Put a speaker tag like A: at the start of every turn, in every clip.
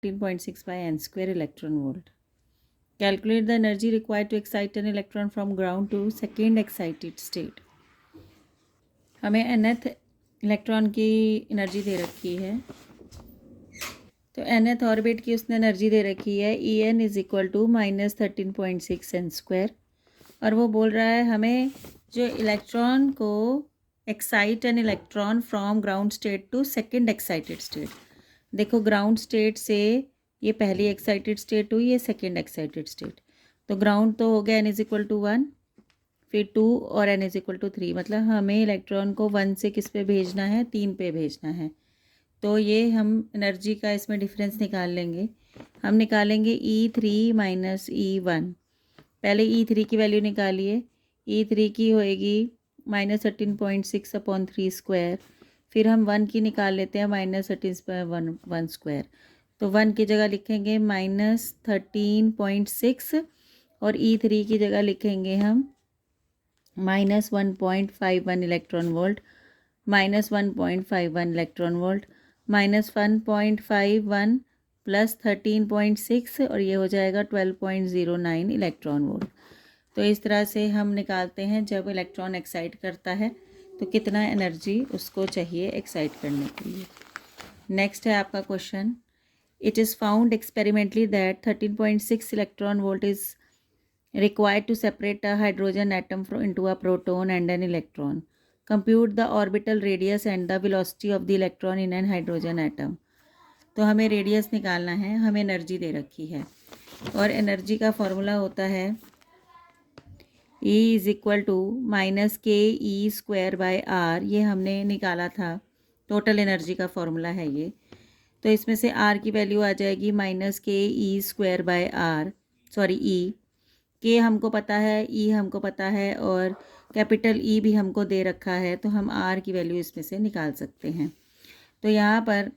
A: 13.6 by n square electron volt. Calculate the energy required to excite an electron from ground to second excited state. हमें nth electron की energy दे रखी है, तो nth orbit की उसने energy दे रखी है En is equal to -13.6 n square, और वो बोल रहा है हमें जो इलेक्ट्रॉन को excite an electron from ground state to second excited state. देखो ग्राउंड स्टेट से ये पहली एक्साइटेड स्टेट हुई, ये सेकेंड एक्साइटेड स्टेट, तो ग्राउंड तो हो गया n इज इक्वल टू 1, फिर 2 और n इज इक्वल टू 3, मतलब हमें इलेक्ट्रॉन को 1 से किस पे भेजना है, 3 पे भेजना है। तो ये हम एनर्जी का इसमें डिफरेंस निकाल लेंगे। हम निकालेंगे E3 माइनस E1। पहले E3 की वैल्यू निकालिए। E3 की होएगी -13.6 अपॉन 3 स्क्वायर, फिर हम 1 की निकाल लेते हैं -13.1 स्क्वायर, तो 1 की जगह लिखेंगे -13.6 और E3 की जगह लिखेंगे हम -1.51 electron volt, -1.51 electron volt, -1.51 plus 13.6 और ये हो जाएगा 12.09 इलेक्ट्रॉन वोल्ट। तो इस तरह से हम निकालते हैं जब इलेक्ट्रॉन एक्साइट करता है तो कितना एनर्जी उसको चाहिए एक्साइट करने के लिए। नेक्स्ट है आपका question, it is found experimentally that 13.6 electron volt is required to separate a hydrogen atom into a proton and an electron. Compute the orbital radius and the velocity of the electron in an hydrogen atom. तो हमें radius निकालना है, हमें energy दे रखी है, और energy का formula होता है E is equal to -KE²/R। ये हमने निकाला था, टोटल एनर्जी का फॉर्मूला है ये। तो इसमें से R की वैल्यू आ जाएगी -KE²/R, सॉरी E के हमको पता है, ई हमको पता है, और कैपिटल ई भी हमको दे रखा है, तो हम आर की वैल्यू इसमें से निकाल सकते हैं। तो यहाँ पर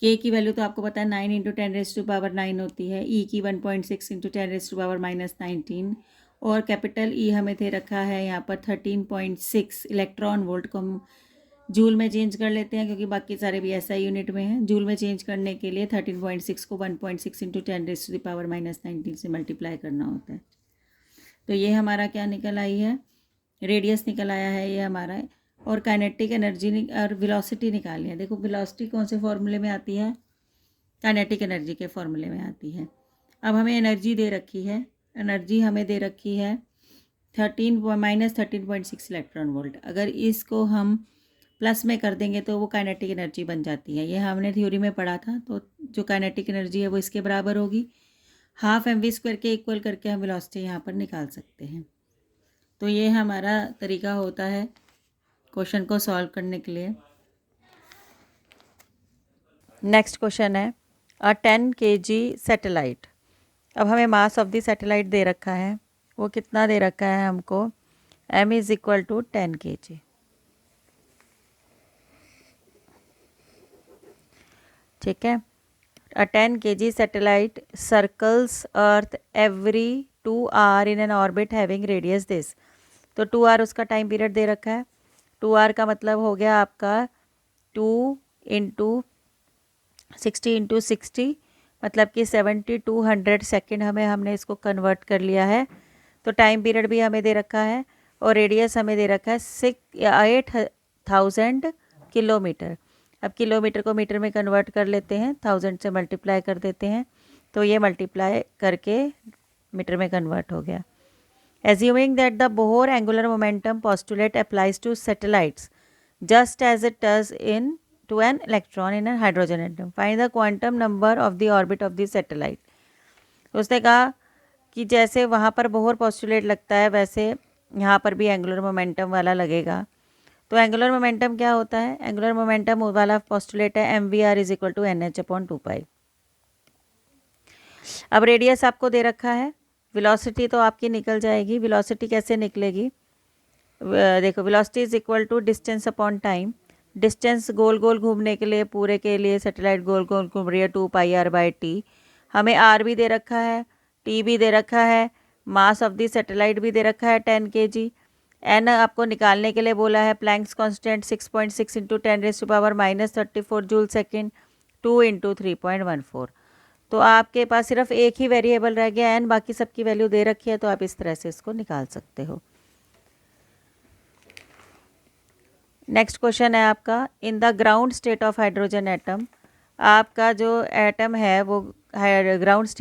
A: के की वैल्यू तो आपको पता है 9 × 10⁻⁹ होती है, ई की 1.6 × 10⁻⁻19, और कैपिटल ई हमें दे रखा है यहाँ पर 13.6 इलेक्ट्रॉन वोल्ट को हम जूल में चेंज कर लेते हैं, क्योंकि बाकी सारे भी ऐसा यूनिट में हैं। जूल में चेंज करने के लिए 13.6 को 1.6 × 10⁻⁻19 से मल्टीप्लाई करना होता है। तो ये हमारा क्या निकल आई है, रेडियस निकल आया है ये हमारा, और काइनेटिक एनर्जी और वेलोसिटी निकालनी है। देखो वेलोसिटी कौन से फॉर्मूले में आती है, काइनेटिक एनर्जी के फॉर्मूले में आती है। अब हमें एनर्जी दे रखी है, एनर्जी हमें दे रखी है -13.6 इलेक्ट्रॉन वोल्ट। अगर इसको हम प्लस में कर देंगे तो वो काइनेटिक एनर्जी बन जाती है, ये हमने थ्योरी में पढ़ा था। तो जो काइनेटिक एनर्जी है वो इसके बराबर होगी, ½ mv² के इक्वल करके हम वेलोसिटी यहाँ पर निकाल सकते हैं। तो ये हमारा तरीका होता है क्वेश्चन को सॉल्व करने के लिए। नेक्स्ट क्वेश्चन है अ 10 kg सैटेलाइट। अब हमें मास ऑफ द सैटेलाइट दे रखा है, वो कितना दे रखा है हमको, m is equal to 10 kg। ठीक है, a 10 kg satellite circles earth every 2 hour in an orbit having radius this। तो 2 hour उसका टाइम पीरियड दे रखा है। 2 hour का मतलब हो गया आपका 2 × 60 × 60, मतलब कि 7200 सेकेंड हमने इसको कन्वर्ट कर लिया है। तो टाइम पीरियड भी हमें दे रखा है, और रेडियस हमें दे रखा है 8000 किलोमीटर। अब किलोमीटर को मीटर में कन्वर्ट कर लेते हैं, 1000 से मल्टीप्लाई कर देते हैं, तो ये मल्टीप्लाई करके मीटर में कन्वर्ट हो गया। Assuming that the Bohr angular momentum postulate applies to satellites just as it does in to an electron in an hydrogen atom, find the quantum number of the orbit of the satellite. उसने कहा कि जैसे वहाँ पर Bohr postulate लगता है वैसे यहाँ पर भी एंगुलर मोमेंटम वाला लगेगा। तो एंगुलर मोमेंटम क्या होता है, एंगुलर मोमेंटम वाला पोस्टुलेट है mvr is equal to nh/2π। अब रेडियस आपको दे रखा है, वेलोसिटी तो आपकी निकल जाएगी। वेलोसिटी कैसे निकलेगी, देखो velocity is equal to distance upon time. Distance गोल गोल घूमने के लिए, पूरे के लिए सैटेलाइट गोल गोल घूम रही है 2πr/t। हमें r भी दे रखा है, t भी दे रखा है, मास ऑफ द सैटेलाइट भी दे रखा है 10 kg। एन आपको निकालने के लिए बोला है, Planck's constant 6.6 × 10⁻⁻34 joule second. 2 into 3.14। तो आपके पास सिर्फ एक ही वेरिएबल रह गया एन, बाकी सबकी वैल्यू दे रखी है, तो आप इस तरह से इसको निकाल सकते हो। नेक्स्ट क्वेश्चन है आपका, in the ground state of hydrogen atom, आपका जो एटम है वो ग्राउंड स्टेट